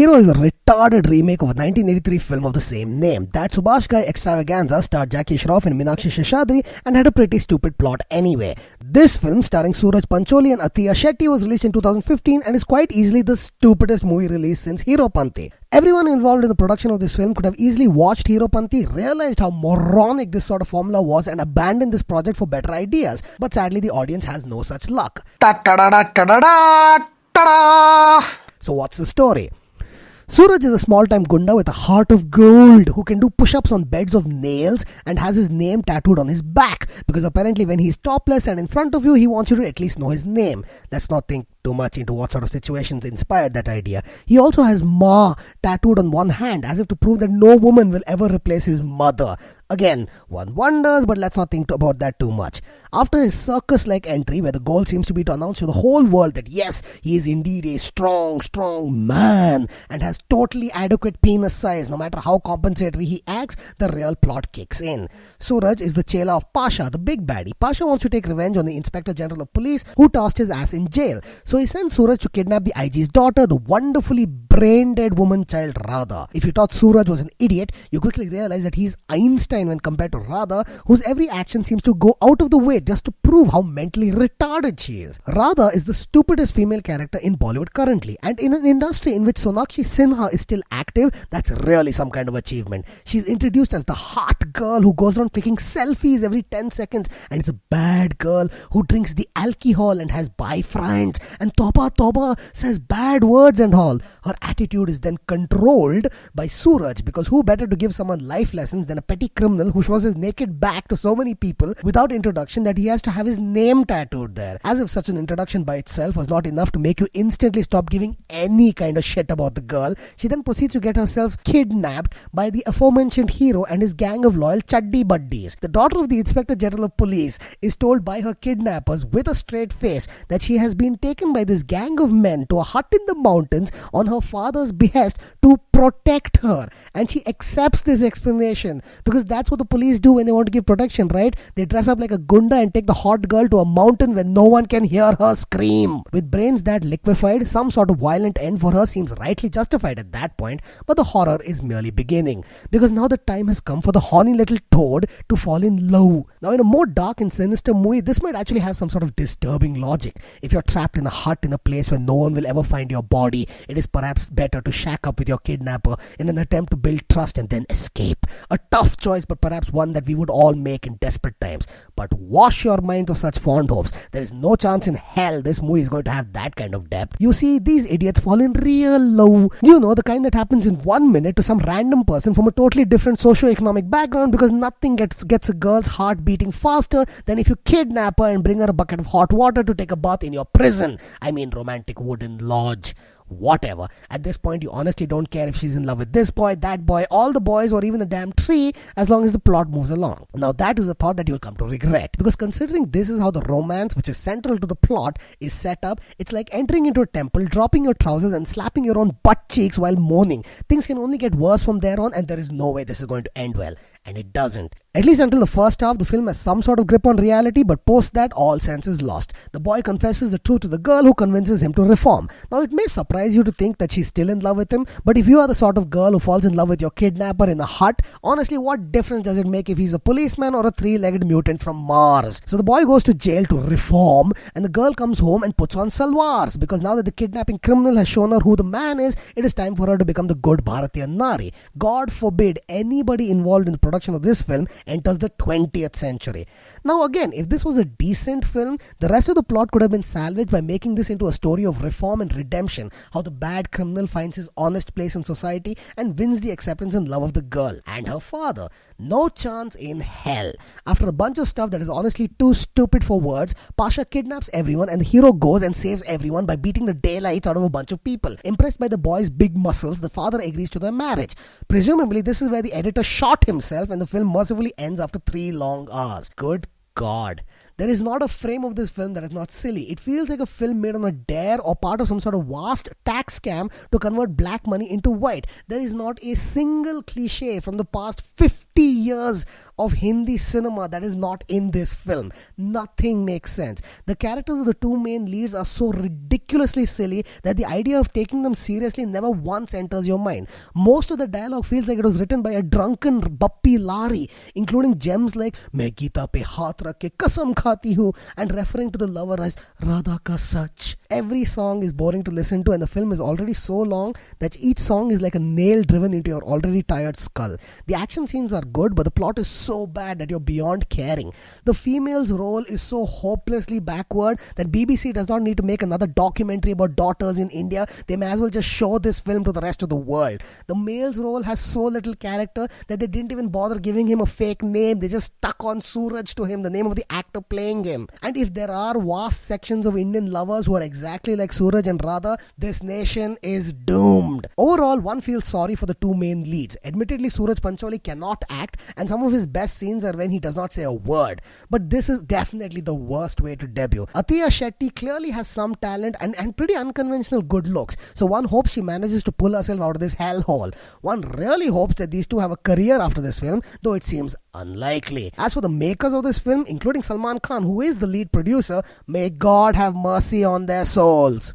Hero is a retarded remake of a 1983 film of the same name. That Subhash Ghai extravaganza starred Jackie Shroff and Meenakshi Seshadri and had a pretty stupid plot anyway. This film, starring Sooraj, Pancholi and Athiya, Shetty, was released in 2015 and is quite easily the stupidest movie released since Heropanti. Everyone involved in the production of this film could have easily watched Heropanti, realized how moronic this sort of formula was and abandoned this project for better ideas. But sadly, the audience has no such luck. So what's the story? Sooraj is a small-time gunda with a heart of gold who can do push-ups on beds of nails and has his name tattooed on his back because apparently when he's topless and in front of you, he wants you to at least know his name. Let's not think too much into what sort of situations inspired that idea. He also has Ma tattooed on one hand as if to prove that no woman will ever replace his mother. Again, one wonders, but let's not think about that too much. After his circus-like entry, where the goal seems to be to announce to the whole world that yes, he is indeed a strong man and has totally adequate penis size, no matter how compensatory he acts, the real plot kicks in. Sooraj is the chela of Pasha, the big baddie. Pasha wants to take revenge on the Inspector General of Police who tossed his ass in jail. So he sends Sooraj to kidnap the IG's daughter, the wonderfully brain-dead woman child Radha. If you thought Sooraj was an idiot, you quickly realize that he's Einstein when compared to Radha, whose every action seems to go out of the way just to prove how mentally retarded she is. Radha is the stupidest female character in Bollywood currently, and in an industry in which Sonakshi Sinha is still active, that's really some kind of achievement. She's introduced as the hot girl who goes around clicking selfies every 10 seconds, and it's a bad girl who drinks the alcohol and has boyfriends, and Toba says bad words and all. Her attitude is then controlled by Sooraj, because who better to give someone life lessons than a petty criminal who shows his naked back to so many people without introduction that he has to have his name tattooed there. As if such an introduction by itself was not enough to make you instantly stop giving any kind of shit about the girl, she then proceeds to get herself kidnapped by the aforementioned hero and his gang of loyal chaddi buddies. The daughter of the Inspector General of Police is told by her kidnappers with a straight face that she has been taken by this gang of men to a hut in the mountains on her father's behest to protect her, and she accepts this explanation because that's what the police do when they want to give protection, right? They dress up like a gunda and take the hot girl to a mountain where no one can hear her scream. With brains that liquefied, some sort of violent end for her seems rightly justified at that point, but the horror is merely beginning because now the time has come for the horny little toad to fall in love. Now in a more dark and sinister movie, this might actually have some sort of disturbing logic. If you're trapped in a hut in a place where no one will ever find your body, it is perhaps better to shack up with your kidnapper in an attempt to build trust and then escape. A tough choice, but perhaps one that we would all make in desperate times. But wash your minds of such fond hopes. There is no chance in hell this movie is going to have that kind of depth. You see, these idiots fall in real love. You know, the kind that happens in 1 minute to some random person from a totally different socio-economic background, because nothing gets a girl's heart beating faster than if you kidnap her and bring her a bucket of hot water to take a bath in your prison. I mean, romantic wooden lodge. Whatever. At this point, you honestly don't care if she's in love with this boy, that boy, all the boys, or even the damn tree, as long as the plot moves along. Now, that is a thought that you'll come to regret. Because considering this is how the romance, which is central to the plot, is set up, it's like entering into a temple, dropping your trousers and slapping your own butt cheeks while moaning. Things can only get worse from there on, and there is no way this is going to end well. And it doesn't. At least until the first half, the film has some sort of grip on reality, but post that, all sense is lost. The boy confesses the truth to the girl, who convinces him to reform. Now, it may surprise you to think that she's still in love with him, but if you are the sort of girl who falls in love with your kidnapper in a hut, honestly, what difference does it make if he's a policeman or a three-legged mutant from Mars? So the boy goes to jail to reform, and the girl comes home and puts on salwars, because now that the kidnapping criminal has shown her who the man is, it is time for her to become the good Bharatiya Nari. God forbid anybody involved in the production of this film enters the 20th century. Now again, if this was a decent film, the rest of the plot could have been salvaged by making this into a story of reform and redemption, how the bad criminal finds his honest place in society and wins the acceptance and love of the girl and her father. No chance in hell. After a bunch of stuff that is honestly too stupid for words, Pasha kidnaps everyone and the hero goes and saves everyone by beating the daylights out of a bunch of people. Impressed by the boy's big muscles, the father agrees to their marriage. Presumably, this is where the editor shot himself and the film mercifully ends after 3 long hours. Good God. There is not a frame of this film that is not silly. It feels like a film made on a dare or part of some sort of vast tax scam to convert black money into white. There is not a single cliche from the past 50 50 years of Hindi cinema that is not in this film. Nothing makes sense. The characters of the two main leads are so ridiculously silly that the idea of taking them seriously never once enters your mind. Most of the dialogue feels like it was written by a drunken Bappi Lari, including gems like "Main Geeta pe haath rakh ke kasam khati hu" and referring to the lover as Radha ka sach. Every song is boring to listen to, and the film is already so long that each song is like a nail driven into your already tired skull. The action scenes are good, but the plot is so bad that you're beyond caring. The female's role is so hopelessly backward that BBC does not need to make another documentary about daughters in India. They may as well just show this film to the rest of the world. The male's role has so little character that they didn't even bother giving him a fake name. They just stuck on Sooraj to him, the name of the actor playing him. And if there are vast sections of Indian lovers who are exactly like Sooraj and Radha, this nation is doomed. Overall, one feels sorry for the two main leads. Admittedly, Sooraj Pancholi cannot act, and some of his best scenes are when he does not say a word. But this is definitely the worst way to debut. Athiya Shetty clearly has some talent and pretty unconventional good looks, so one hopes she manages to pull herself out of this hellhole. One really hopes that these two have a career after this film, though it seems unlikely. As for the makers of this film, including Salman Khan, who is the lead producer, may God have mercy on their souls.